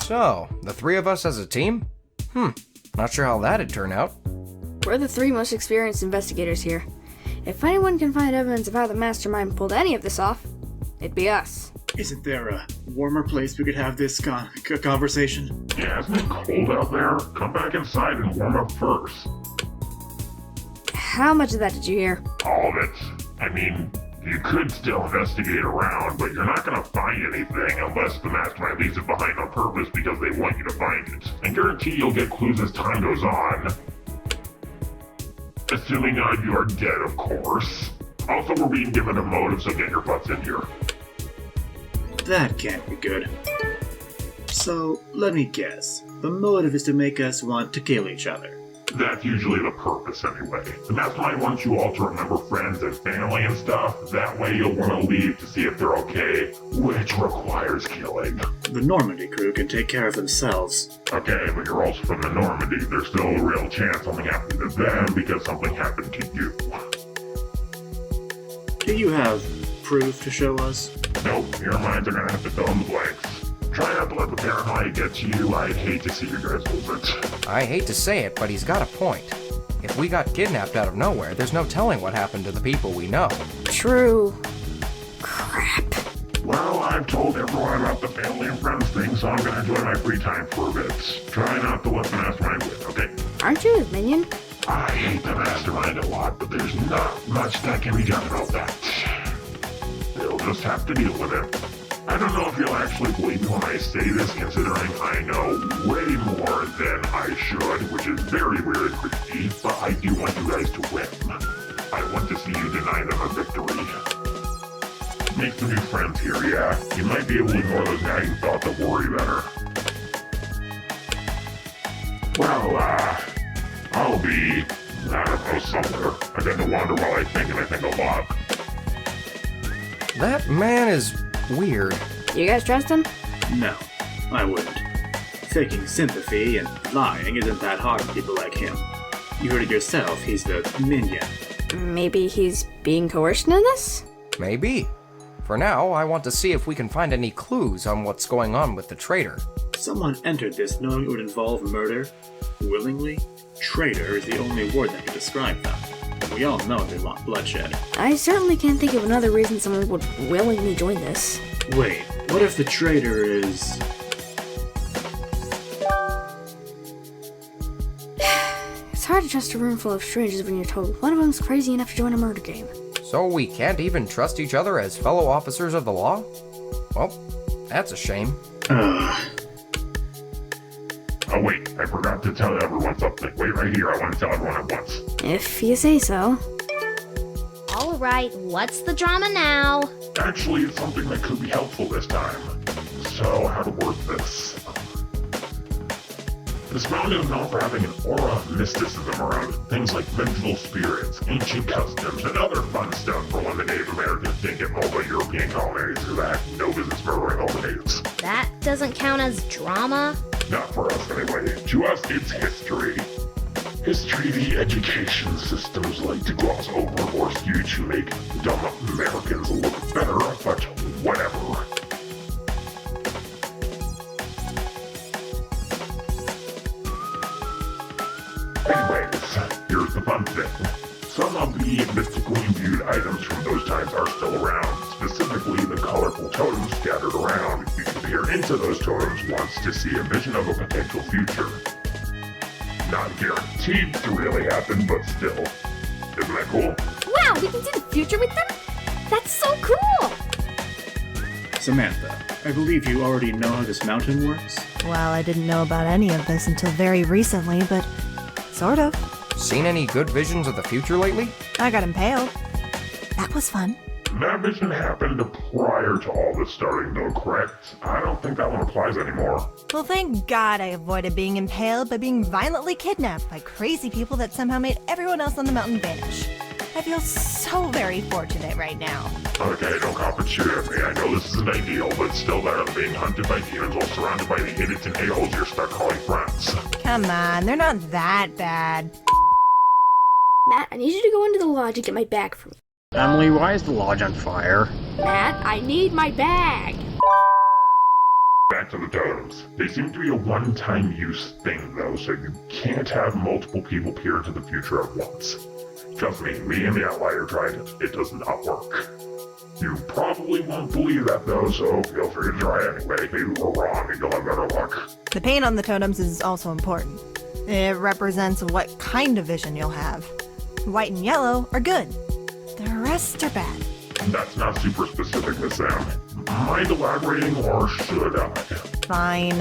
So, the three of us as a team? Not sure how that'd turn out. We're the three most experienced investigators here. If anyone can find evidence of how the mastermind pulled any of this off, it'd be us. Isn't there a warmer place we could have this conversation? Yeah, isn't it cold out there? Come back inside and warm up first. How much of that did you hear? All of it. I mean, you could still investigate around, but you're not going to find anything unless the mastermind leaves it behind on purpose because they want you to find it. And guarantee you'll get clues as time goes on. Assuming you are dead, of course. Also, we're being given a motive, so get your butts in here. That can't be good. So, let me guess. The motive is to make us want to kill each other. That's usually the purpose, anyway. The mastermind wants you all to remember friends and family and stuff. That way you'll want to leave to see if they're okay, which requires killing. The Normandy crew can take care of themselves. Okay, but you're also from the Normandy. There's still a real chance something happened to them because something happened to you. Do you have proof to show us? Nope, your minds are gonna have to fill in the blanks. Try not to let the paranoia get to you. I'd hate to see you guys lose it. I hate to say it, but he's got a point. If we got kidnapped out of nowhere, there's no telling what happened to the people we know. True. Crap. Well, I've told everyone about the family and friends thing, so I'm gonna enjoy my free time for a bit. Try not to let the mastermind win, okay? Aren't you his minion? I hate the mastermind a lot, but there's not much that can be done about that. They'll just have to deal with it. I don't know if you'll actually believe me when I say this, considering I know way more than I should, which is very weird and creepy, but I do want you guys to win. I want to see you deny them a victory. Make some new friends here, yeah? You might be able to ignore those nagging thoughts that worry better. Well, I'll be, I don't know, somewhere. I tend to wander while I think, and I think a lot. That man is weird. You guys trust him? No, I wouldn't. Faking sympathy and lying isn't that hard for people like him. You heard it yourself, he's the minion. Maybe he's being coerced in this? Maybe. For now, I want to see if we can find any clues on what's going on with the traitor. Someone entered this knowing it would involve murder. Willingly? Traitor is the only word that can describe them. We all know they want bloodshed. I certainly can't think of another reason someone would willingly join this. Wait, what if the traitor is... It's hard to trust a room full of strangers when you're told one of them's crazy enough to join a murder game. So we can't even trust each other as fellow officers of the law? Well, that's a shame. Oh wait, I forgot to tell everyone something. Wait right here, I want to tell everyone at once. If you say so. Alright, what's the drama now? Actually, it's something that could be helpful this time. So, how to work this? This mountain is known for having an aura of mysticism around it. Things like vengeful spirits, ancient customs, and other fun stuff for when the Native Americans didn't get mauled by European colonies who had no business murdering all the natives. That doesn't count as drama? Not for us anyway. To us, it's history. History the education systems like to gloss over or skew to make dumb Americans look better, but whatever. Anyways, here's the fun thing. Some of the mystically imbued items from those times are still around, specifically the colorful totems scattered around. You can peer into those totems once to see a vision of a potential future. Not guaranteed to really happen, but still. Isn't that cool? Wow, we can see the future with them? That's so cool! Samantha, I believe you already know how this mountain works? Well, I didn't know about any of this until very recently, but sort of. Seen any good visions of the future lately? I got impaled. That was fun. That vision happened prior to all this starting, though, correct? I don't think that one applies anymore. Well, thank God I avoided being impaled by being violently kidnapped by crazy people that somehow made everyone else on the mountain vanish. I feel so very fortunate right now. Okay, don't cop and shoot at me. I know this isn't ideal, but it's still better than being hunted by demons while surrounded by the idiots and a-holes you're stuck calling friends. Come on, they're not that bad. Matt, I need you to go into the lodge and get my bag for me. Emily, why is the lodge on fire? Matt, I need my bag. Back back to the totems. They seem to be a one-time use thing, though, so you can't have multiple people peer into the future at once. Trust me and the Outlier tried it. It does not work. You probably won't believe that, though, so feel free to try anyway. Maybe we're wrong and you'll have better luck. The paint on the totems is also important. It represents what kind of vision you'll have. White and yellow are good. The rest are bad. That's not super specific, Miss Sam. Mind elaborating, or should I? Fine.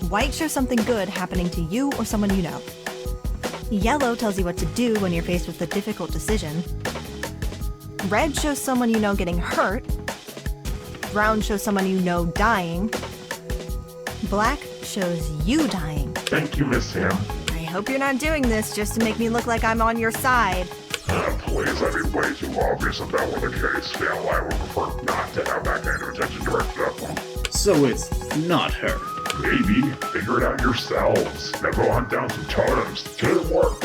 White shows something good happening to you or someone you know. Yellow tells you what to do when you're faced with a difficult decision. Red shows someone you know getting hurt. Brown shows someone you know dying. Black shows you dying. Thank you, Miss Sam. I hope you're not doing this just to make me look like I'm on your side. Please, that'd be way too obvious if that were the case. The Outlier would prefer not to have that kind of attention directed at them. So it's not her. Maybe. Figure it out yourselves. Now go hunt down some totems. Teamwork!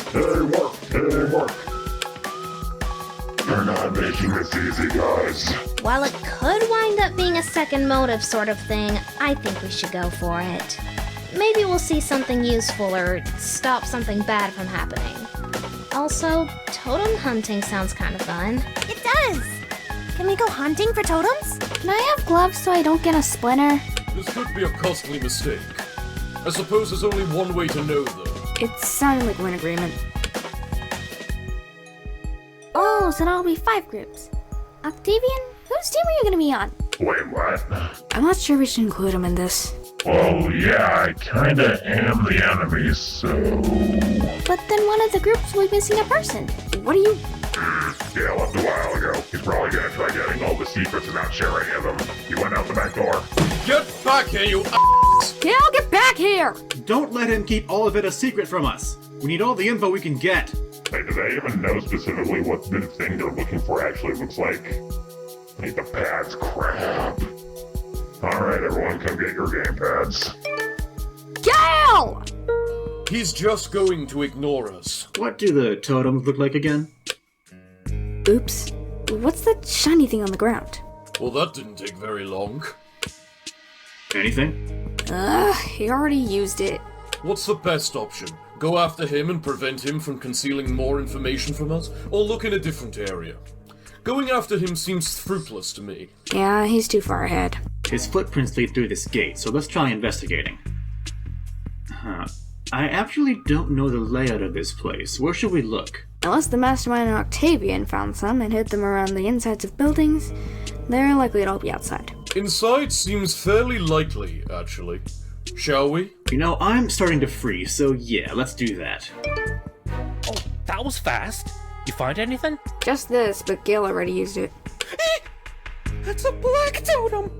You're not making this easy, guys. While it could wind up being a second motive sort of thing, I think we should go for it. Maybe we'll see something useful or stop something bad from happening. Also, totem hunting sounds kind of fun. It does! Can we go hunting for totems? Can I have gloves so I don't get a splinter? This could be a costly mistake. I suppose there's only one way to know, though. It sounded like we're in agreement. Oh, so that'll be 5 groups. Octavian, whose team are you gonna be on? Wait, what? I'm not sure we should include him in this. Oh, yeah, I kinda am the enemy, so... But then one of the groups will be missing a person. What do you... Yeah, left a while ago. He's probably gonna try getting all the secrets and not sharing any of them. He went out the back door. Get back here, you Gal, get back here! Don't let him keep all of it a secret from us. We need all the info we can get. Hey, do they even know specifically what the thing they're looking for actually looks like? Hey, the pads, crap. Alright, everyone, come get your game pads. Gal! He's just going to ignore us. What do the totems look like again? Oops. What's that shiny thing on the ground? Well, that didn't take very long. Anything? He already used it. What's the best option? Go after him and prevent him from concealing more information from us? Or look in a different area? Going after him seems fruitless to me. Yeah, he's too far ahead. His footprints lead through this gate, so let's try investigating. I actually don't know the layout of this place. Where should we look? Unless the mastermind and Octavian found some and hid them around the insides of buildings, they're likely to all be outside. Inside seems fairly likely, actually. Shall we? You know, I'm starting to freeze, so yeah, let's do that. Oh, that was fast. You find anything? Just this, but Gil already used it. That's a black totem!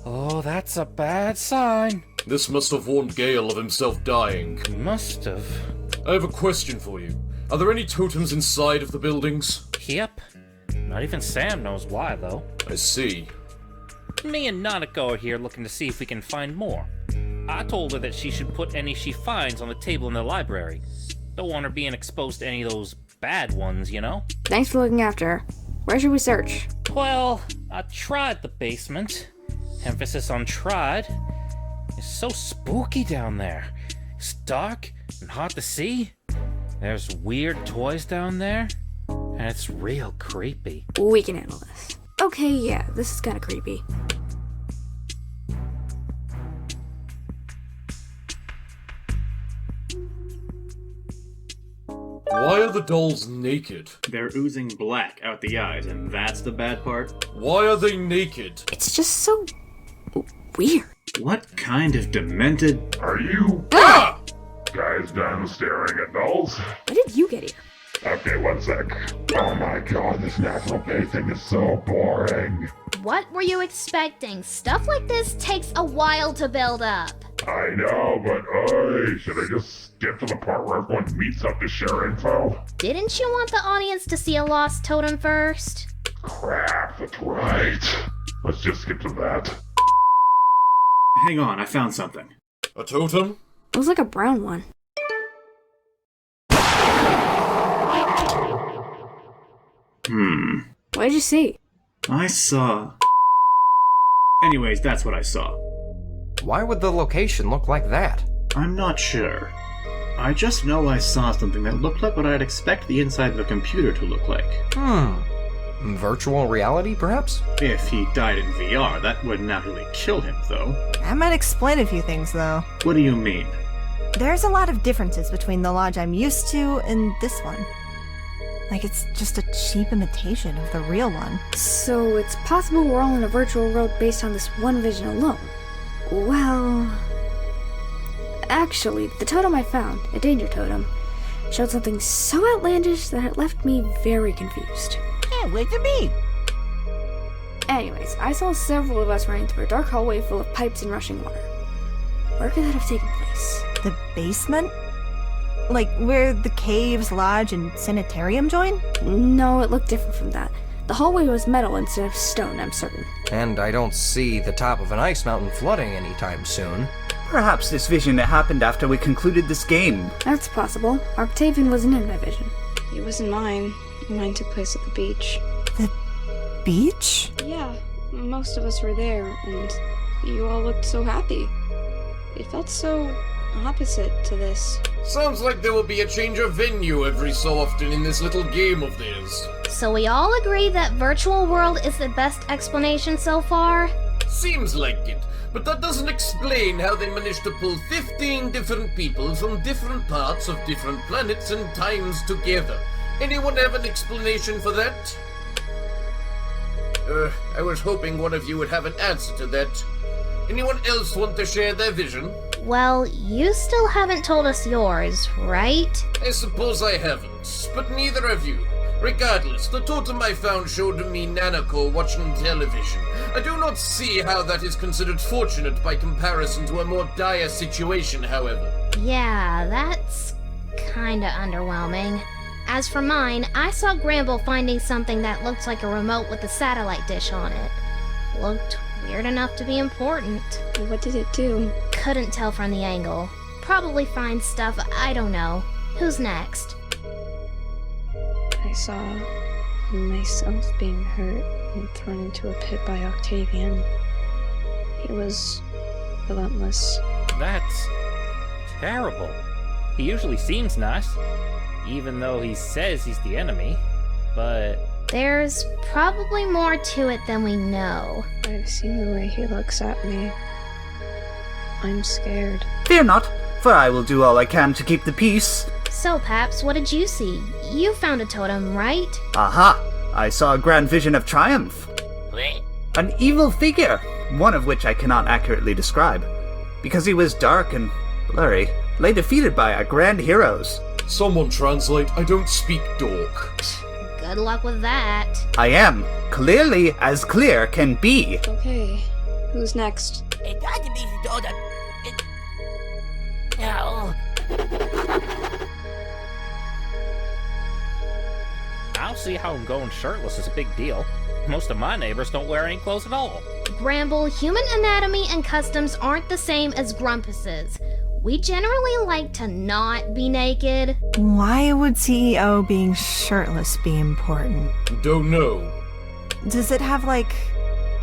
Oh, that's a bad sign. This must have warned Gale of himself dying. Must have. I have a question for you. Are there any totems inside of the buildings? Yep. Not even Sam knows why, though. I see. Me and Nanako are here looking to see if we can find more. I told her that she should put any she finds on the table in the library. Don't want her being exposed to any of those bad ones, you know? Thanks for looking after her. Where should we search? Well, I tried the basement. Emphasis on tried. It's so spooky down there. It's dark and hard to see. There's weird toys down there. And it's real creepy. We can handle this. Okay, yeah, this is kinda creepy. Why are the dolls naked? They're oozing black out the eyes, and that's the bad part? Why are they naked? It's just so... weird. What kind of demented... Are you Ah! guys done staring at dolls? When did you get here? Okay, one sec. Oh my god, this natural pacing is so boring. What were you expecting? Stuff like this takes a while to build up. I know, but should I just skip to the part where everyone meets up to share info? Didn't you want the audience to see a lost totem first? Crap, that's right. Let's just skip to that. Hang on, I found something. A totem? It was like a brown one. What did you see? I saw... Anyways, that's what I saw. Why would the location look like that? I'm not sure. I just know I saw something that looked like what I'd expect the inside of a computer to look like. Virtual reality, perhaps? If he died in VR, that would naturally kill him, though. That might explain a few things, though. What do you mean? There's a lot of differences between the lodge I'm used to and this one. Like it's just a cheap imitation of the real one. So it's possible we're all in a virtual world based on this one vision alone. Well... Actually, the totem I found, a danger totem, showed something so outlandish that it left me very confused. Yeah, where's the meat? Anyways, I saw several of us running through a dark hallway full of pipes and rushing water. Where could that have taken place? The basement? Like where the caves, lodge, and sanitarium join? No, it looked different from that. The hallway was metal instead of stone, I'm certain. And I don't see the top of an ice mountain flooding anytime soon. Perhaps this vision happened after we concluded this game. That's possible. Octavian wasn't in my vision. It wasn't mine. Mine took place at the beach. The beach? Yeah, most of us were there, and you all looked so happy. It felt so opposite to this. Sounds like there will be a change of venue every so often in this little game of theirs. So we all agree that virtual world is the best explanation so far? Seems like it, but that doesn't explain how they managed to pull 15 different people from different parts of different planets and times together. Anyone have an explanation for that? I was hoping one of you would have an answer to that. Anyone else want to share their vision? Well, you still haven't told us yours, right? I suppose I haven't, but neither have you. Regardless, the totem I found showed me Nanako watching television. I do not see how that is considered fortunate by comparison to a more dire situation, however. Yeah, that's kinda underwhelming. As for mine, I saw Gramble finding something that looked like a remote with a satellite dish on it. Looked weird enough to be important. What did it do? Couldn't tell from the angle. Probably find stuff, I don't know. Who's next? I saw myself being hurt and thrown into a pit by Octavian. He was relentless. That's terrible. He usually seems nice, even though he says he's the enemy, but... There's probably more to it than we know. I've seen the way he looks at me. I'm scared. Fear not, for I will do all I can to keep the peace. So, Paps, what did you see? You found a totem, right? Aha! I saw a grand vision of triumph. An evil figure, one of which I cannot accurately describe, because he was dark and blurry, lay defeated by our grand heroes. Someone translate, I don't speak dork. Good luck with that. I am clearly as clear can be. Okay, who's next? I'll see how going shirtless is a big deal. Most of my neighbors don't wear any clothes at all. Gramble, human anatomy and customs aren't the same as Grumpus's. We generally like to not be naked. Why would CEO being shirtless be important? Don't know. Does it have, like,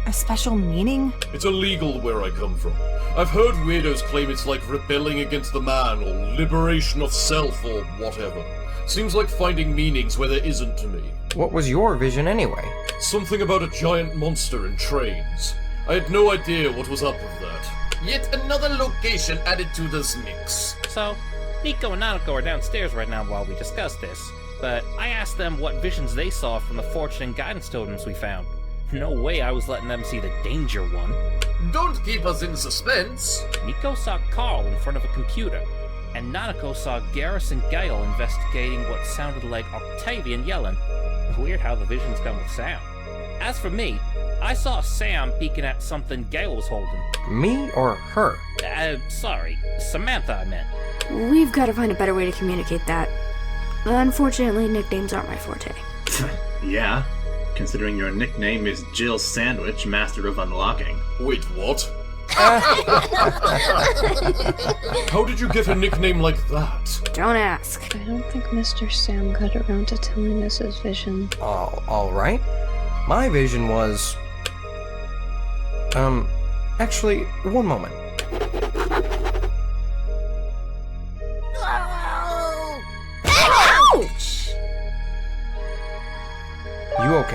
a special meaning? It's illegal where I come from. I've heard weirdos claim it's like rebelling against the man, or liberation of self, or whatever. Seems like finding meanings where there isn't to me. What was your vision anyway? Something about a giant monster in trains. I had no idea what was up with that. Yet another location added to this mix. So, Nico and Nanako are downstairs right now while we discuss this, but I asked them what visions they saw from the fortune and guidance totems we found. No way I was letting them see the danger one. Don't keep us in suspense. Nico saw Carl in front of a computer, and Nanako saw Garrus and Gale investigating what sounded like Octavian yelling. Weird how the visions come with sound. As for me, I saw Sam peeking at something Gale was holding. Me or her? Sorry, Samantha I meant. We've got to find a better way to communicate that. Unfortunately, nicknames aren't my forte. Yeah, considering your nickname is Jill Sandwich, Master of Unlocking. Wait, what? How did you get a nickname like that? Don't ask. I don't think Mr. Sam got around to telling us his vision. Alright. My vision was... Actually, one moment.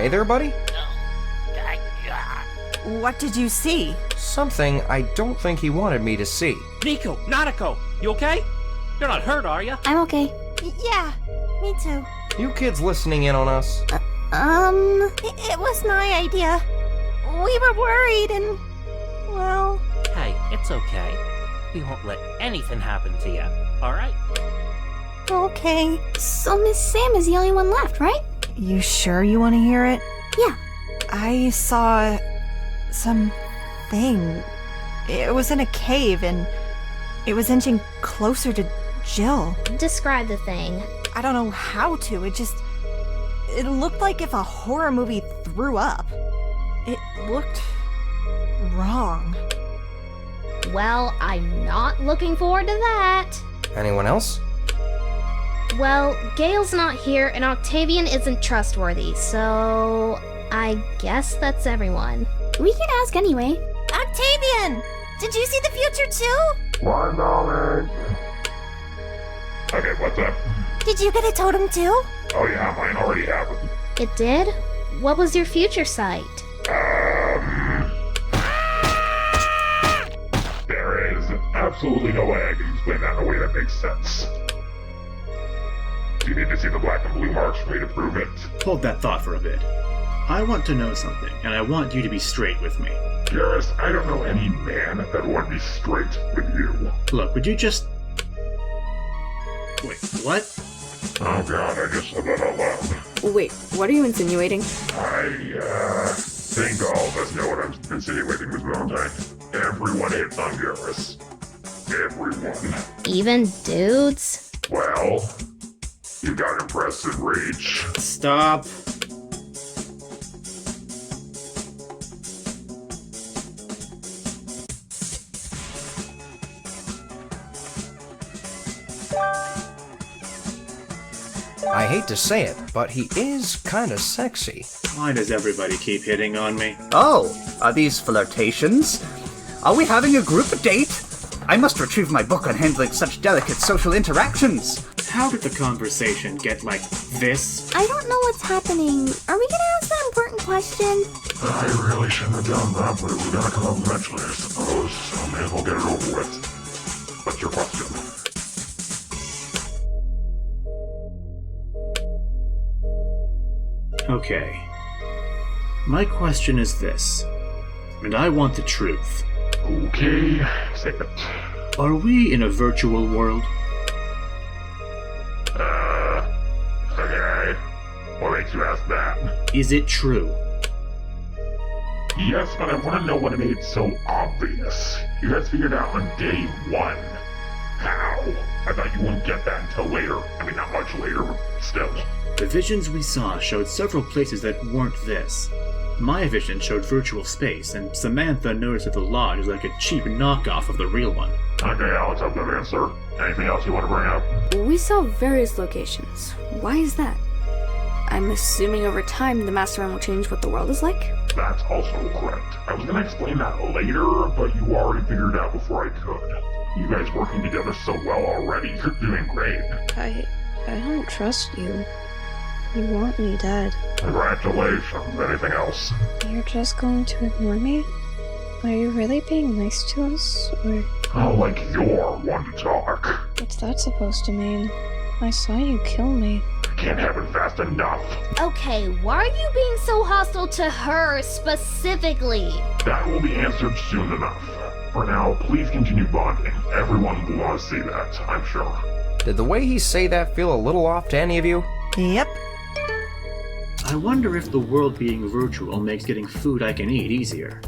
okay there, buddy? What did you see? Something I don't think he wanted me to see. Nico, Nanako, you okay? You're not hurt, are you? I'm okay. Yeah, me too. You kids listening in on us? It was my idea. We were worried and, well... Hey, it's okay. We won't let anything happen to you, alright? Okay. So Miss Sam is the only one left, right? You sure you want to hear it? Yeah. I saw... something. It was in a cave and it was inching closer to Jill. Describe the thing. I don't know how to. It looked like if a horror movie threw up. It looked wrong. Well, I'm not looking forward to that. Anyone else? Well, Gail's not here and Octavian isn't trustworthy, so I guess that's everyone. We can ask anyway. Octavian! Did you see the future too? One moment. Okay, what's up? Did you get a totem too? Oh yeah, mine already happened. It did? What was your future sight? There is absolutely no way I can explain that in a way that makes sense. Do you need to see the black and blue marks for me to prove it? Hold that thought for a bit. I want to know something, and I want you to be straight with me. Garrus, I don't know any man that would be straight with you. Look, would you just... Wait, what? Oh god, I just said that out loud. Wait, what are you insinuating? I think all of us know what I'm insinuating, Ms. Valentine. Everyone hates on Garrus. Everyone. Even dudes? Well, you got impressed and rage. Stop. I hate to say it, but he is kinda sexy. Why does everybody keep hitting on me? Oh, are these flirtations? Are we having a group date? I must retrieve my book on handling such delicate social interactions. How did the conversation get like this? I don't know what's happening. Are we gonna ask that important question? I really shouldn't have done that, but it was gonna come up eventually, I suppose. So I may as well get it over with. What's your question? Okay. My question is this, and I want the truth. Okay, say it. Are we in a virtual world? Okay. What makes you ask that? Is it true? Yes, but I want to know what made it so obvious. You guys figured out on day one. How? I thought you wouldn't get that until later. I mean, not much later, but still. The visions we saw showed several places that weren't this. My vision showed virtual space, and Samantha noticed that the lodge is like a cheap knockoff of the real one. Okay, Alex, I've got an answer. Anything else you want to bring up? We saw various locations. Why is that? I'm assuming over time the Mastermind will change what the world is like? That's also correct. I was gonna explain that later, but you already figured it out before I could. You guys working together so well already. You're doing great. I don't trust you. You want me dead. Congratulations. Anything else? You're just going to ignore me? Are you really being nice to us, or... Oh, like you're one to talk. What's that supposed to mean? I saw you kill me. Can't happen fast enough. Okay, why are you being so hostile to her specifically? That will be answered soon enough. For now, please continue bonding. Everyone will want to see that, I'm sure. Did the way he say that feel a little off to any of you? Yep. I wonder if the world being virtual makes getting food I can eat easier.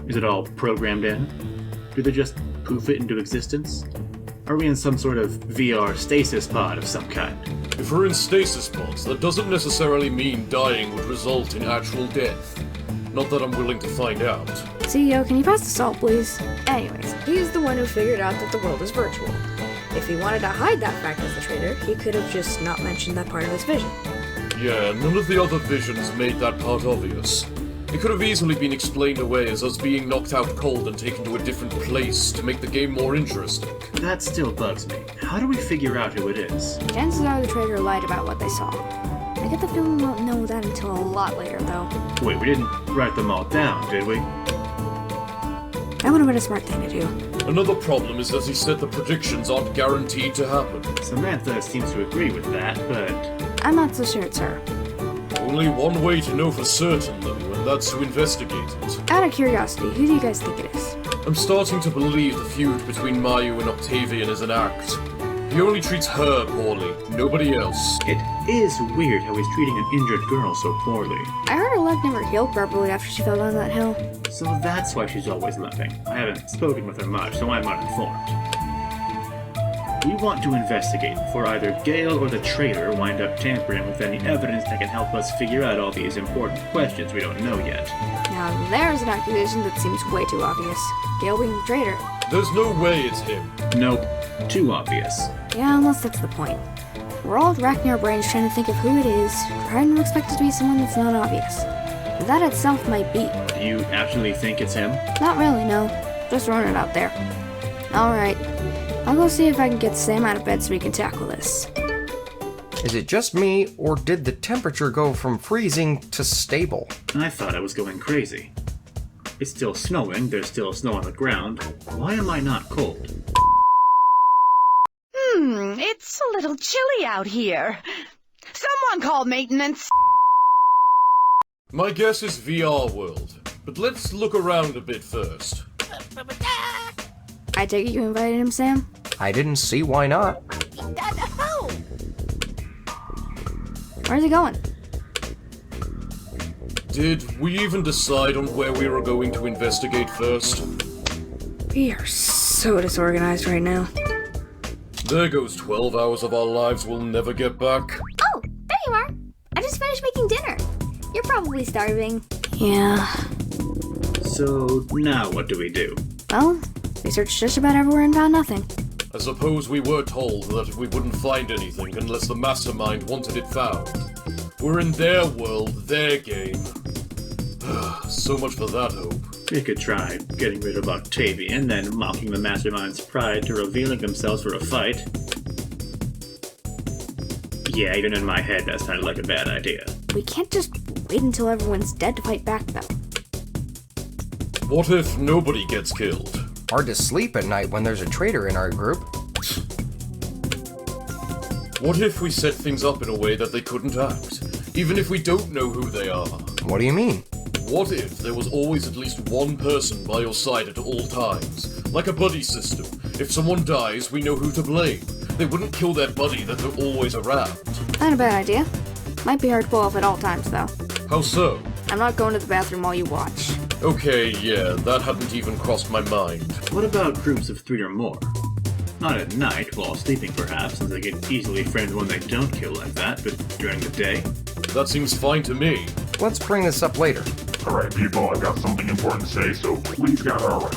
Is it all programmed in? Do they just poof it into existence? Are we in some sort of VR stasis pod of some kind? If we're in stasis pods, that doesn't necessarily mean dying would result in actual death. Not that I'm willing to find out. CEO, can you pass the salt, please? Anyways, he's the one who figured out that the world is virtual. If he wanted to hide that fact as the traitor, he could have just not mentioned that part of his vision. Yeah, none of the other visions made that part obvious. It could have easily been explained away as us being knocked out cold and taken to a different place to make the game more interesting. That still bugs me. How do we figure out who it is? Chances are the traitor lied about what they saw. I get the feeling we won't know that until until a lot later, though. Wait, we didn't write them all down, did we? That would have been a smart thing to do. Another problem is that he said the predictions aren't guaranteed to happen. Samantha seems to agree with that, but... I'm not so sure it's her. Only one way to know for certain, though, and that's to investigate it. Out of curiosity, who do you guys think it is? I'm starting to believe the feud between Mayu and Octavian is an act. He only treats her poorly, nobody else. It is weird how he's treating an injured girl so poorly. I heard her leg never healed properly after she fell down that hill. So that's why she's always limping. I haven't spoken with her much, so I'm uninformed. We want to investigate before either Gale or the traitor wind up tampering with any evidence that can help us figure out all these important questions we don't know yet. Now there's an accusation that seems way too obvious. Gale being the traitor. There's no way it's him. Nope. Too obvious. Yeah, unless that's the point. We're all racking our brains trying to think of who it is, trying to expect it to be someone that's not obvious. That itself might be. Do you actually think it's him? Not really, no. Just throwing it out there. Alright. I'll go see if I can get Sam out of bed so we can tackle this. Is it just me, or did the temperature go from freezing to stable? I thought I was going crazy. It's still snowing, there's still snow on the ground. Why am I not cold? It's a little chilly out here. Someone call maintenance. My guess is VR World, but let's look around a bit first. I take it you invited him, Sam? I didn't see why not. Where's he going? Did we even decide on where we were going to investigate first? We are so disorganized right now. There goes 12 hours of our lives we'll never get back. Oh, there you are. I just finished making dinner. You're probably starving. Yeah. So, now what do we do? Well, we searched just about everywhere and found nothing. I suppose we were told that we wouldn't find anything unless the mastermind wanted it found. We're in their world, their game. So much for that hope. We could try getting rid of Octavian, then mocking the mastermind's pride to revealing themselves for a fight. Yeah, even in my head that sounded like a bad idea. We can't just wait until everyone's dead to fight back, though. What if nobody gets killed? Hard to sleep at night when there's a traitor in our group. What if we set things up in a way that they couldn't act, even if we don't know who they are? What do you mean? What if there was always at least one person by your side at all times? Like a buddy system. If someone dies, we know who to blame. They wouldn't kill their buddy that they're always around. Not a bad idea. Might be hard to pull off at all times, though. How so? I'm not going to the bathroom while you watch. Okay, yeah, that hadn't even crossed my mind. What about groups of 3 or more? Not at night, while sleeping perhaps, since they can easily friend one they don't kill like that, but during the day? That seems fine to me. Let's bring this up later. Alright people, I've got something important to say, so please gather around.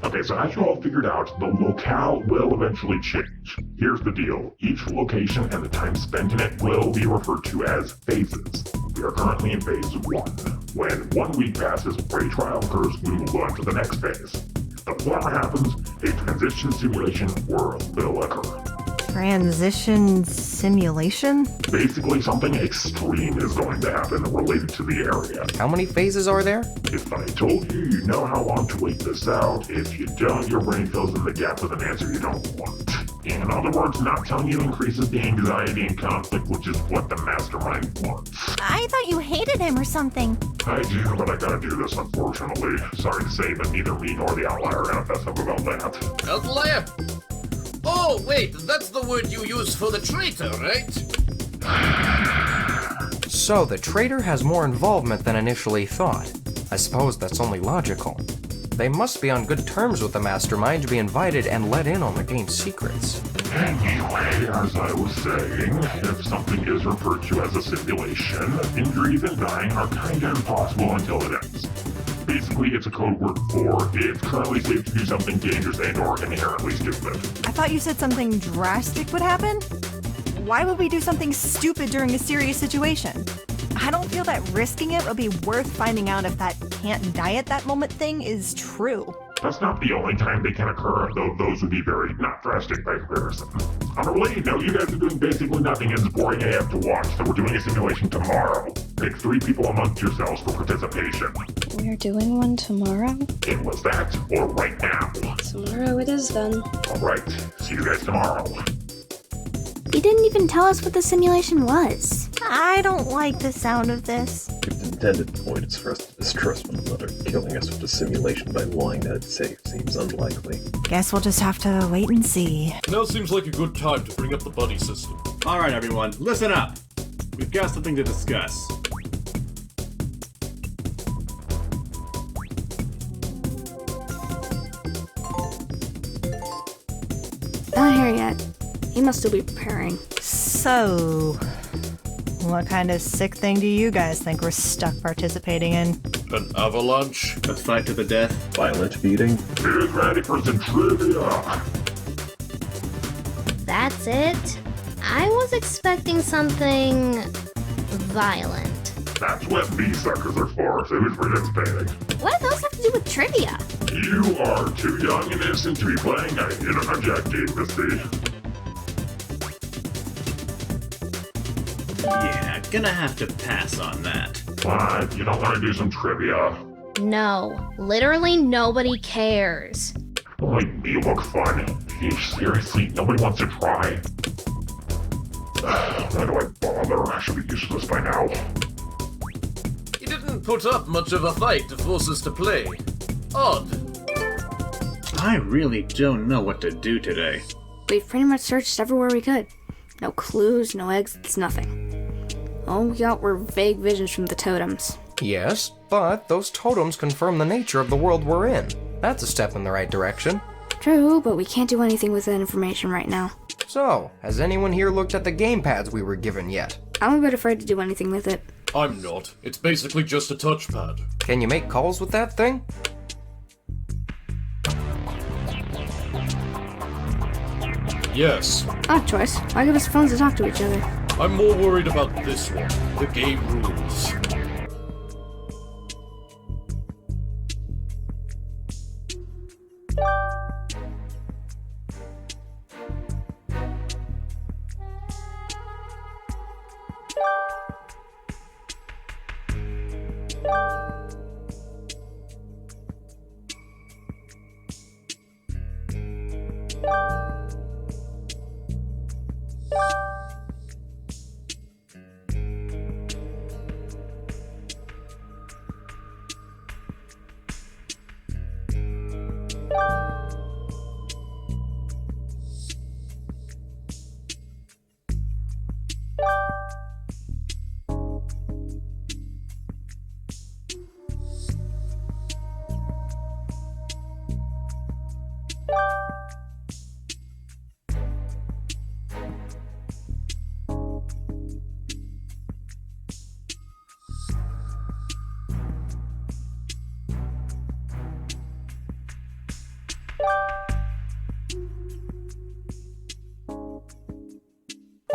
Okay, so as you all figured out, the locale will eventually change. Here's the deal. Each location and the time spent in it will be referred to as phases. We are currently in phase 1. When 1 week passes or a trial occurs, we will go on to the next phase. If the former happens, a transition simulation will occur. Transition simulation? Basically, something extreme is going to happen related to the area. How many phases are there? If I told you, you know how long to wait this out. If you don't, your brain fills in the gap with an answer you don't want. In other words, not telling you increases the anxiety and conflict, which is what the mastermind wants. I thought you hated him or something. I do, but I gotta do this, unfortunately. Sorry to say, but neither me nor the outlier fess up about that. Outlier? Oh, wait, that's the word you use for the traitor, right? So the traitor has more involvement than initially thought. I suppose that's only logical. They must be on good terms with the mastermind to be invited and let in on the game's secrets. Anyway, as I was saying, if something is referred to as a simulation, injuries and dying are kinda impossible until it ends. Basically, it's a code word for it's currently safe to do something dangerous and or inherently stupid. I thought you said something drastic would happen? Why would we do something stupid during a serious situation? I don't feel that risking it will be worth finding out if that can't die at that moment thing is true. That's not the only time they can occur, though those would be very not drastic by comparison. On a related note, you guys are doing basically nothing and it's boring AF to watch, so we're doing a simulation tomorrow. Pick 3 people amongst yourselves for participation. We're doing one tomorrow? It was that, or right now. Tomorrow it is then. Alright, see you guys tomorrow. You didn't even tell us what the simulation was. I don't like the sound of this. If the intended point is for us to distrust one another, killing us with a simulation by lying that it's safe seems unlikely. Guess we'll just have to wait and see. Now seems like a good time to bring up the buddy system. Alright, everyone, listen up. We've got something to discuss. Not here yet. He must still be preparing. So, what kind of sick thing do you guys think we're stuck participating in? An avalanche? A fight to the death? Violent beating? Who's ready for some trivia? That's it? I was expecting something violent. That's what bee suckers are for, so who's participating? What does those have to do with trivia? You are too young and innocent to be playing a hidden object game, Misty. Yeah, gonna have to pass on that. What? You don't want to do some trivia? No, literally nobody cares. Don't make me look fun. Seriously, nobody wants to try. Why do I bother? I should be used to this by now. He didn't put up much of a fight to force us to play. Odd. I really don't know what to do today. We've pretty much searched everywhere we could. No clues, no exits, nothing. All we got were vague visions from the totems. Yes, but those totems confirm the nature of the world we're in. That's a step in the right direction. True, but we can't do anything with that information right now. So, has anyone here looked at the gamepads we were given yet? I'm a bit afraid to do anything with it. I'm not. It's basically just a touchpad. Can you make calls with that thing? Yes. Odd choice. Why give us phones to talk to each other? I'm more worried about this one. The game rules.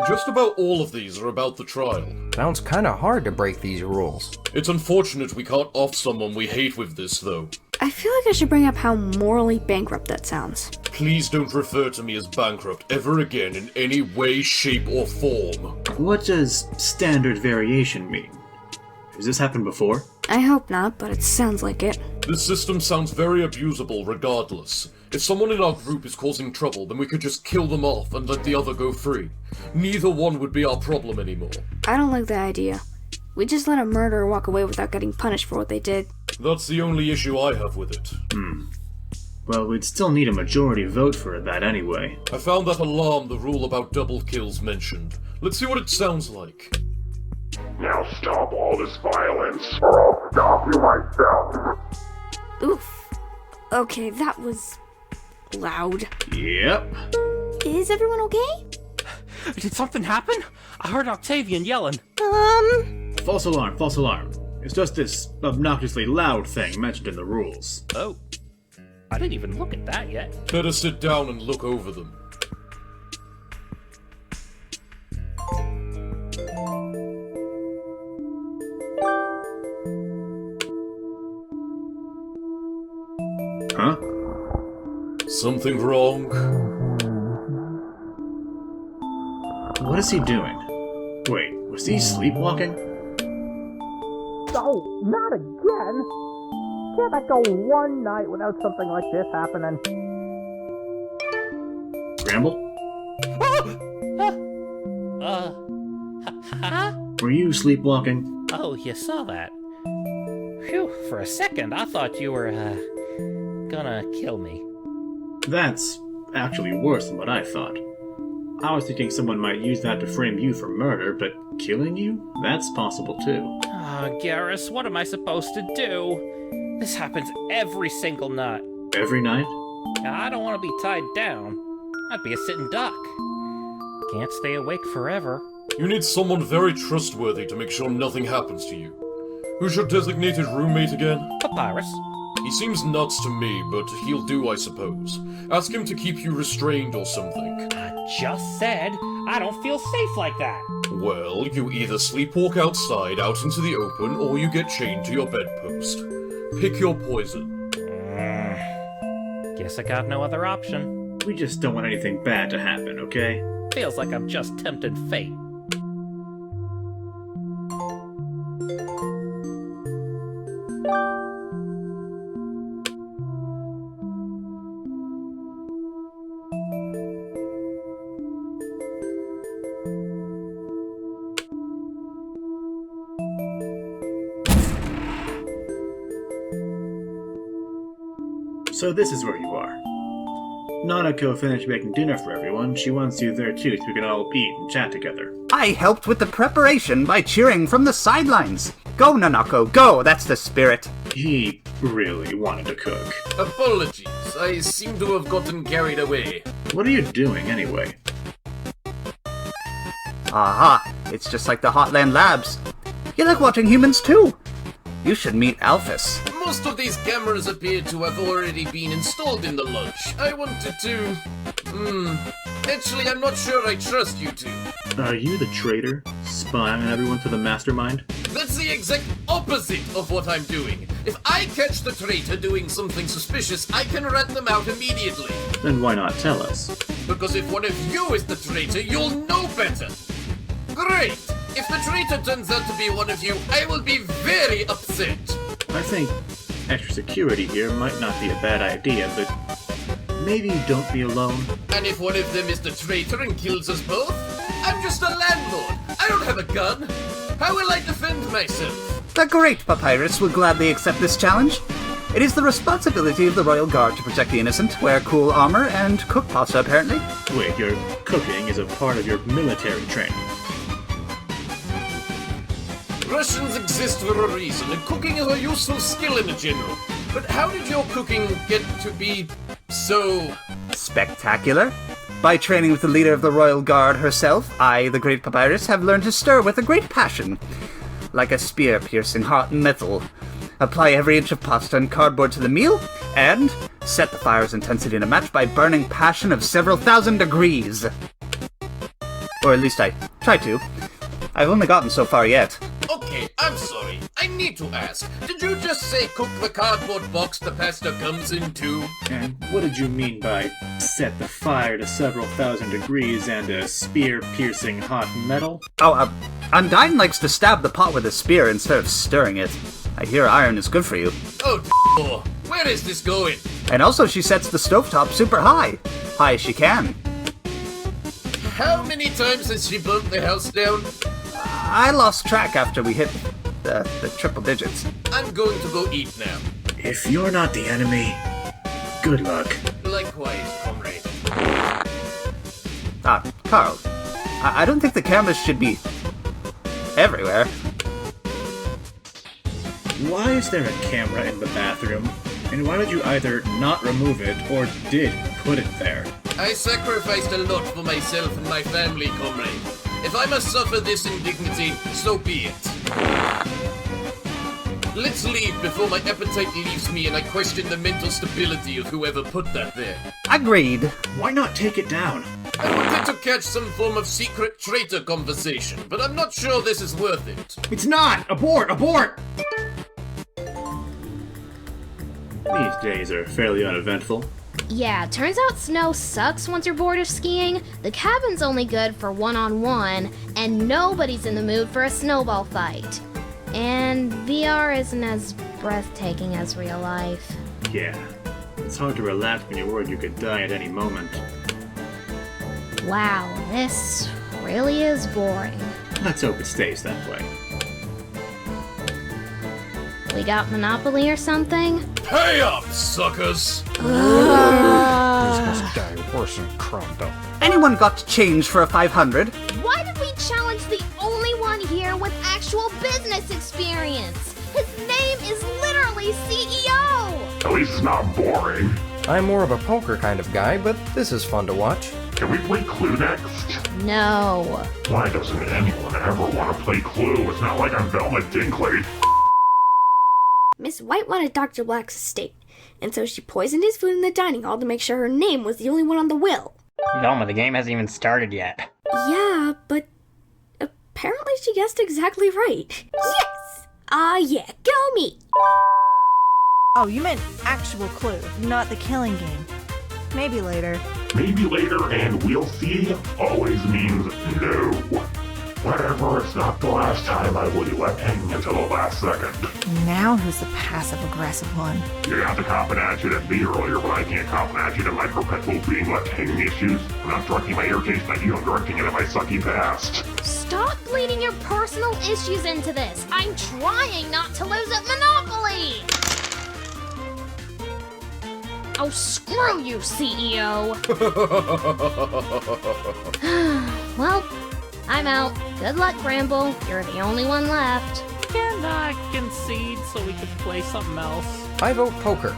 Just about all of these are about the trial. Sounds kinda hard to break these rules. It's unfortunate we can't off someone we hate with this, though. I feel like I should bring up how morally bankrupt that sounds. Please don't refer to me as bankrupt ever again in any way, shape, or form. What does standard variation mean? Has this happened before? I hope not, but it sounds like it. This system sounds very abusable regardless. If someone in our group is causing trouble, then we could just kill them off and let the other go free. Neither one would be our problem anymore. I don't like the idea. We just let a murderer walk away without getting punished for what they did. That's the only issue I have with it. Well, we'd still need a majority vote for that anyway. I found that alarm the rule about double kills mentioned. Let's see what it sounds like. Now stop all this violence, or I'll stop you myself. Oof. Okay, that was loud. Yep. Is everyone okay? Did something happen? I heard Octavian yelling. False alarm, false alarm. It's just this obnoxiously loud thing mentioned in the rules. Oh. I didn't even look at that yet. Better sit down and look over them. Huh? something wrong? What is he doing? Wait, was he sleepwalking? Oh, not again! Can't I go one night without something like this happening? Bramble? Were you sleepwalking? Oh, you saw that. Phew, for a second I thought you were, gonna kill me. That's actually worse than what I thought. I was thinking someone might use that to frame you for murder, but killing you? That's possible too. Ah, Garrus, what am I supposed to do? This happens every single night. Every night? I don't want to be tied down. I'd be a sitting duck. Can't stay awake forever. You need someone very trustworthy to make sure nothing happens to you. Who's your designated roommate again? Papyrus. He seems nuts to me, but he'll do, I suppose. Ask him to keep you restrained or something. I just said I don't feel safe like that. Well, you either sleepwalk outside out into the open, or you get chained to your bedpost. Pick your poison. Guess I got no other option. We just don't want anything bad to happen, okay? Feels like I'm just tempting fate. So this is where you are. Nanako finished making dinner for everyone. She wants you there too so we can all eat and chat together. I helped with the preparation by cheering from the sidelines. Go, Nanako, go! That's the spirit. He really wanted to cook. Apologies, I seem to have gotten carried away. What are you doing anyway? Aha, it's just like the Hotland Labs. You like watching humans too. You should meet Alphys. Most of these cameras appear to have already been installed in the lodge. I wanted to... Actually, I'm not sure I trust you two. Are you the traitor? Spying on everyone for the mastermind? That's the exact opposite of what I'm doing. If I catch the traitor doing something suspicious, I can rat them out immediately. Then why not tell us? Because if one of you is the traitor, you'll know better. Great! If the traitor turns out to be one of you, I will be very upset. I think extra security here might not be a bad idea, but maybe you don't be alone. And if one of them is the traitor and kills us both? I'm just a landlord. I don't have a gun. How will I defend myself? The great Papyrus will gladly accept this challenge. It is the responsibility of the Royal Guard to protect the innocent, wear cool armor, and cook pasta, apparently. Wait, your cooking is a part of your military training. Russians exist for a reason, and cooking is a useful skill in general. But how did your cooking get to be so... spectacular? By training with the leader of the Royal Guard herself, I, the great Papyrus, have learned to stir with a great passion. Like a spear piercing hot metal. Apply every inch of pasta and cardboard to the meal, and set the fire's intensity in a match by burning passion of several thousand degrees. Or at least I try to. I've only gotten so far yet. Okay, I'm sorry. I need to ask. Did you just say cook the cardboard box the pasta comes in too? And what did you mean by set the fire to several thousand degrees and a spear-piercing hot metal? Oh, Undyne likes to stab the pot with a spear instead of stirring it. I hear iron is good for you. Oh, where is this going? And also she sets the stovetop super high. High as she can. How many times has she burnt the house down? I lost track after we hit the triple digits. I'm going to go eat now. If you're not the enemy, good luck. Likewise, comrade. Carl, I don't think the cameras should be everywhere. Why is there a camera in the bathroom? And why would you either not remove it or did put it there? I sacrificed a lot for myself and my family, comrade. If I must suffer this indignity, so be it. Let's leave before my appetite leaves me and I question the mental stability of whoever put that there. Agreed. Why not take it down? I wanted to catch some form of secret traitor conversation, but I'm not sure this is worth it. It's not! Abort! Abort! These days are fairly uneventful. Yeah, turns out snow sucks once you're bored of skiing. The cabin's only good for one-on-one, and nobody's in the mood for a snowball fight. And VR isn't as breathtaking as real life. Yeah. It's hard to relax when you're worried you could die at any moment. Wow, this really is boring. Let's hope it stays that way. We got Monopoly or something? Pay up, suckers! These must die worse than Cromdo. Anyone got change for a 500? Why did we challenge the only one here with actual business experience? His name is literally CEO! At least it's not boring. I'm more of a poker kind of guy, but this is fun to watch. Can we play Clue next? No. Why doesn't anyone ever want to play Clue? It's not like I'm Velma Dinkley. Miss White wanted Dr. Black's estate, and so she poisoned his food in the dining hall to make sure her name was the only one on the will. Velma, the game hasn't even started yet. Yeah, but apparently she guessed exactly right. Yes! Yeah, go me! Oh, you meant actual Clue, not the killing game. Maybe later. Maybe later and we'll see always means no. Whatever, it's not the last time I will be left hanging until the last second. Now who's the passive-aggressive one? You got to cop an attitude at me earlier, but I can't cop an attitude at my perpetual being left hanging issues. I'm not directing my irritation at you, I'm directing it at my sucky past. Stop bleeding your personal issues into this. I'm trying not to lose at Monopoly. Oh, screw you, CEO. Well, I'm out. Good luck, Bramble. You're the only one left. Can I concede so we can play something else? I vote poker.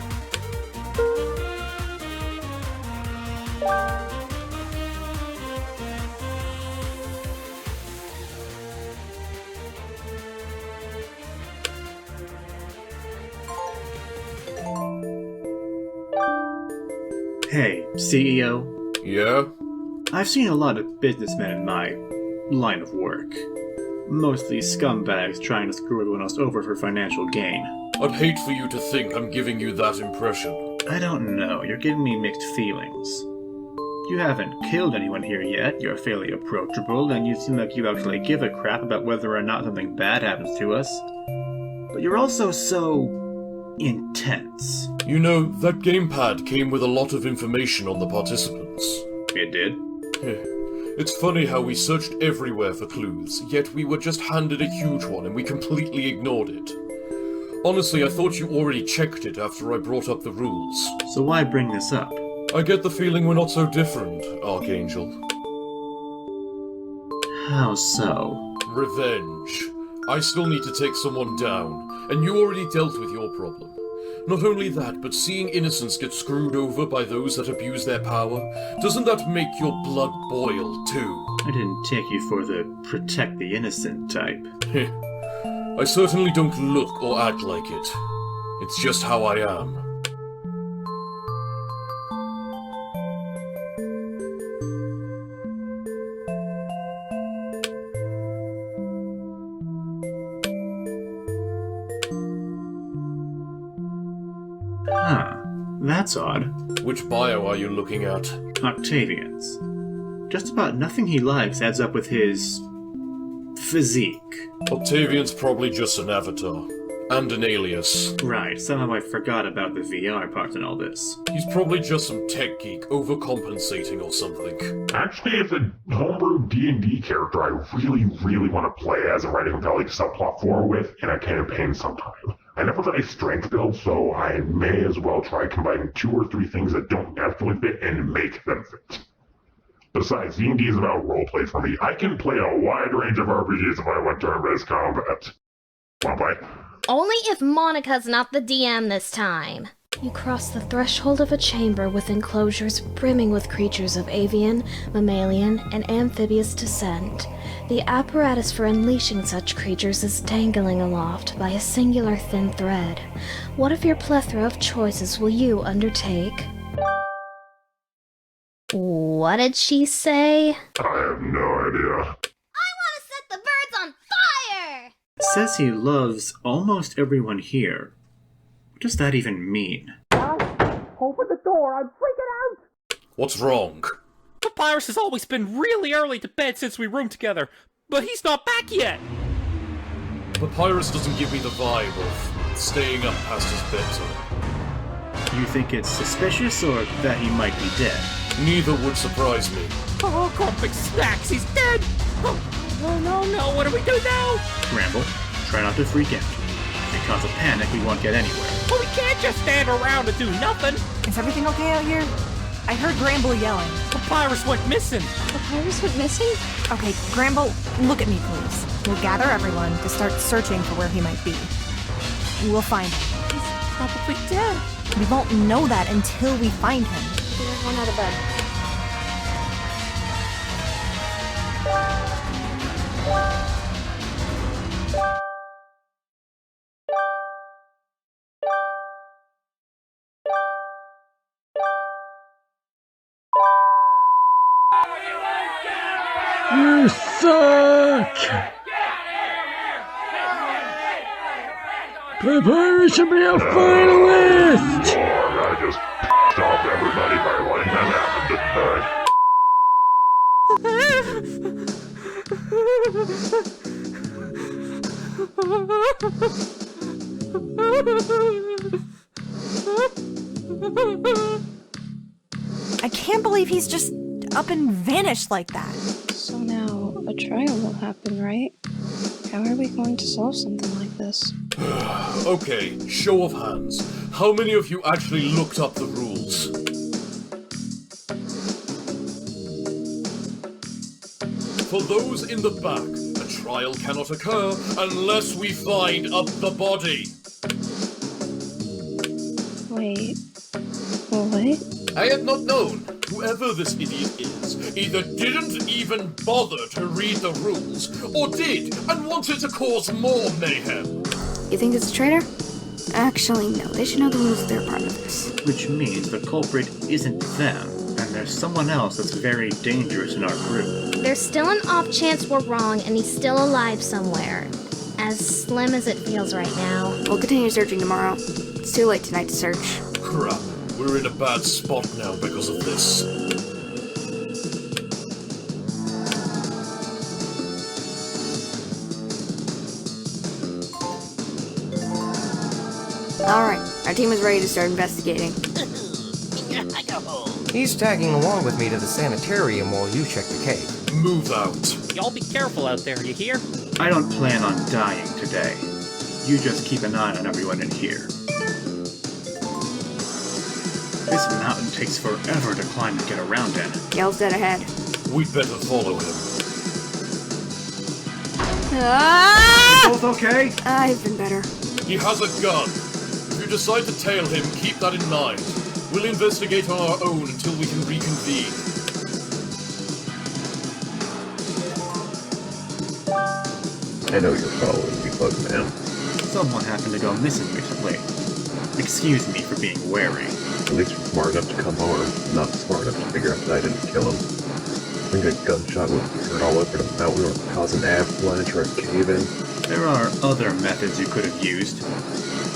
Hey, CEO? Yeah? I've seen a lot of businessmen in my line of work. Mostly scumbags trying to screw everyone else over for financial gain. I'd hate for you to think I'm giving you that impression. I don't know, you're giving me mixed feelings. You haven't killed anyone here yet, you're fairly approachable, and you seem like you actually give a crap about whether or not something bad happens to us. But you're also so intense. You know, that gamepad came with a lot of information on the participants. It did? It's funny how we searched everywhere for clues, yet we were just handed a huge one and we completely ignored it. Honestly, I thought you already checked it after I brought up the rules. So why bring this up? I get the feeling we're not so different, Archangel. How so? Revenge. I still need to take someone down, and you already dealt with your problem. Not only that, but seeing innocents get screwed over by those that abuse their power, doesn't that make your blood boil, too? I didn't take you for the protect the innocent type. I certainly don't look or act like it. It's just how I am. Huh. That's odd. Which bio are you looking at? Octavian's. Just about nothing he likes adds up with his physique. Octavian's probably just an avatar. And an alias. Right, somehow I forgot about the VR part in all this. He's probably just some tech geek overcompensating or something. Actually, it's a homebrew D&D character I really want to play as a writing valley subplot for with in a campaign sometime. I never done a strength build, so I may as well try combining 2 or 3 things that don't naturally fit and make them fit. Besides, D&D is about roleplay for me. I can play a wide range of RPGs if I want turn-based combat. Wanna play? Only if Monica's not the DM this time. You cross the threshold of a chamber with enclosures brimming with creatures of avian, mammalian, and amphibious descent. The apparatus for unleashing such creatures is dangling aloft by a singular thin thread. What of your plethora of choices will you undertake? What did she say? I have no idea. The bird's on fire! Says he loves almost everyone here. What does that even mean? Open the door, I'm freaking What's wrong? Papyrus has always been really early to bed since we roomed together, but he's not back yet! Papyrus doesn't give me the vibe of staying up past his bedtime. You think it's suspicious or that he might be dead? Neither would surprise me. Oh, Grumpig Snacks, he's dead! Oh, no, what do we do now? Gramble, try not to freak out. If it causes a panic, we won't get anywhere. Well, we can't just stand around and do nothing! Is everything okay out here? I heard Gramble yelling. Papyrus went missing! Papyrus went missing? Okay, Gramble, look at me, please. We'll gather everyone to start searching for where he might be. We'll find him. He's probably dead. We won't know that until we find him. Get everyone out of bed. You suck! Papyrus should be a finalist! I just stopped everybody by letting that happen, I can't believe he's just up and vanished like that. So now, a trial will happen, right? How are we going to solve something like this? Okay, show of hands. How many of you actually looked up the rules? For those in the back, a trial cannot occur unless we find the body. Wait. What? I had not known. Whoever this idiot is either didn't even bother to read the rules, or did and wanted to cause more mayhem. You think it's a traitor? Actually, no. They should know the rules. They're part of this. Which means the culprit isn't them, and there's someone else that's very dangerous in our group. There's still an off chance we're wrong and he's still alive somewhere. As slim as it feels right now. We'll continue searching tomorrow. It's too late tonight to search. Crap. We're in a bad spot now because of this. Alright, our team is ready to start investigating. He's tagging along with me to the sanitarium while you check the cave. Move out. Y'all be careful out there, you hear? I don't plan on dying today. You just keep an eye on everyone in here. This mountain takes forever to climb and get around in. Yell's dead ahead. We'd better follow him. Ah! You both okay? I've been better. He has a gun. If you decide to tail him, keep that in mind. We'll investigate on our own until we can reconvene. I know you're following me, Bugman. Someone happened to go missing recently. Excuse me for being wary. At least you're smart enough to come over, not smart enough to figure out that I didn't kill him. I think a gunshot would be heard all over the mountain or cause an avalanche or a cave-in. There are other methods you could have used.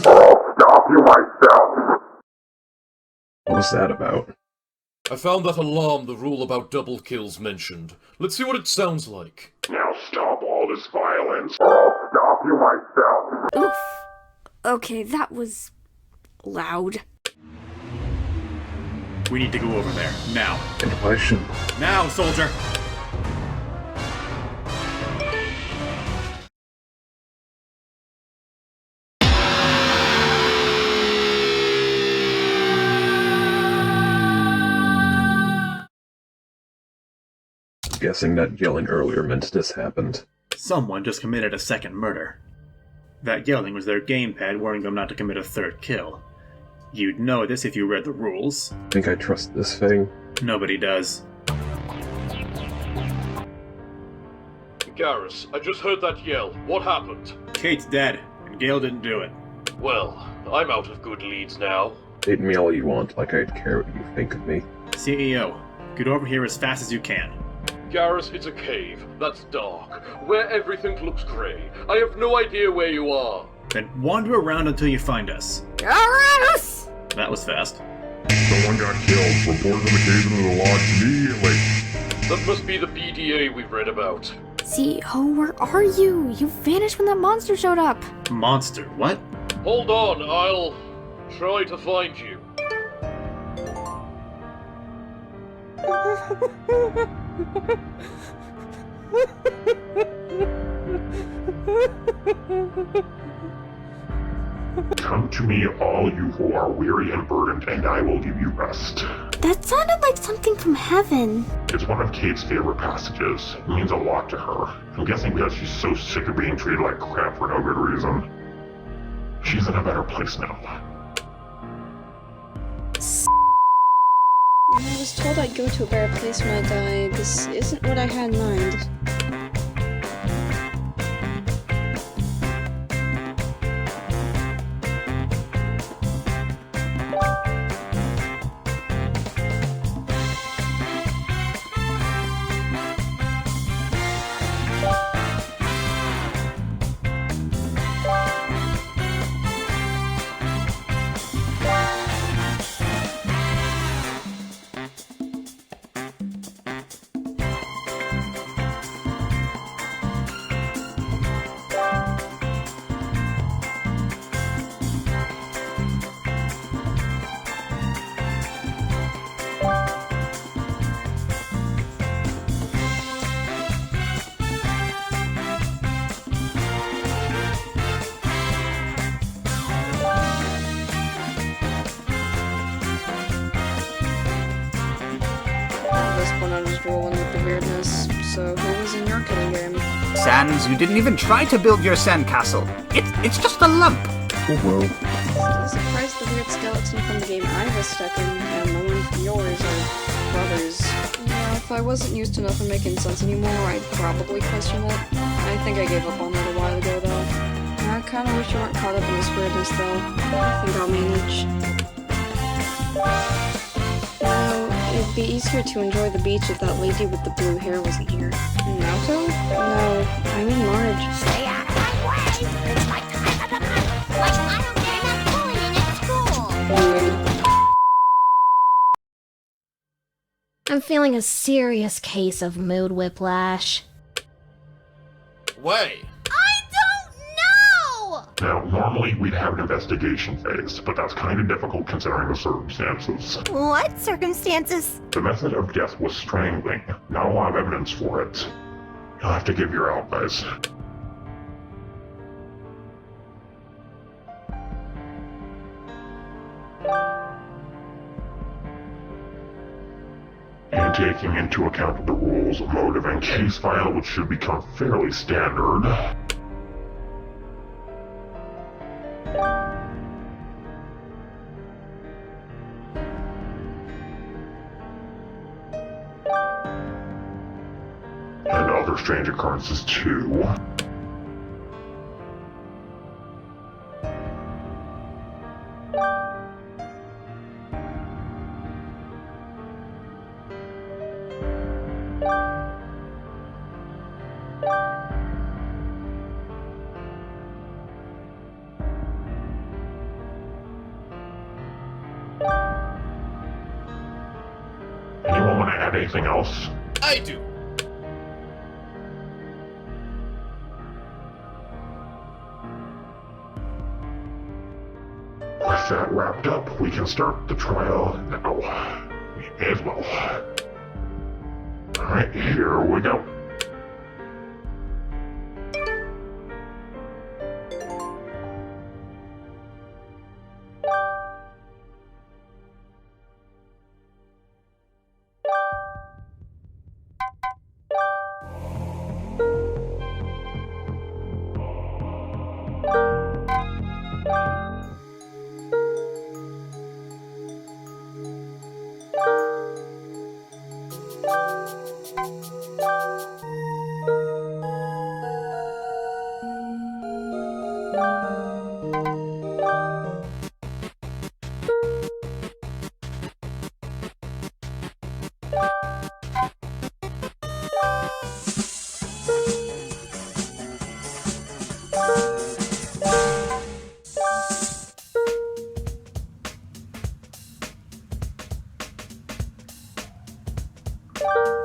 Stop you myself! What was that about? I found that alarm the rule about double kills mentioned. Let's see what it sounds like. Now stop all this violence, or I'll stop you myself! Oof. Okay, that was loud. We need to go over there, now. And why should... Now, soldier! Guessing that yelling earlier meant this happened. Someone just committed a second murder. That yelling was their gamepad warning them not to commit a third kill. You'd know this if you read the rules. Think I trust this thing? Nobody does. Garrus, I just heard that yell. What happened? Kate's dead, and Gale didn't do it. Well, I'm out of good leads now. Hate me all you want, like I'd care what you think of me. CEO, get over here as fast as you can. Garrus, it's a cave. That's dark. Where everything looks grey. I have no idea where you are. Then wander around until you find us. Garrus! That was fast. Someone got killed. Report the occasion to the lodge immediately. That must be the PDA we've read about. CEO, where are you? You vanished when that monster showed up. Monster, what? Hold on, I'll try to find you. Come to me, all you who are weary and burdened, and I will give you rest. That sounded like something from heaven. It's one of Kate's favorite passages. It means a lot to her. I'm guessing because she's so sick of being treated like crap for no good reason. She's in a better place now. When I was told I'd go to a better place when I die, this isn't what I had in mind. I was rolling with the weirdness, so who was in your killing game? Sans, you didn't even try to build your sandcastle. It's just a lump. Oh well. Still surprised the weird skeleton from the game I was stuck in, and no one from yours or brothers. Yeah, if I wasn't used to nothing making sense anymore, I'd probably question it. I think I gave up on that a while ago, though. I kinda wish you weren't caught up in this weirdness, though. I think I'll manage. It'd be easier to enjoy the beach if that lady with the blue hair wasn't here. Naoto? No, I mean Marge. Stay out of my way! It's my time of the month! Like, I don't get enough bullying at school! I'm feeling a serious case of mood whiplash. Way. Now, normally we'd have an investigation phase, but that's kind of difficult considering the circumstances. What circumstances? The method of death was strangling. Not a lot of evidence for it. You'll have to give your alibis. And taking into account the rules, motive, and case file, which should become fairly standard. And other strange occurrences too. Anyone want to add anything else? I do. With that wrapped up, we can start the trial now. We may as well. Alright, here we go. it.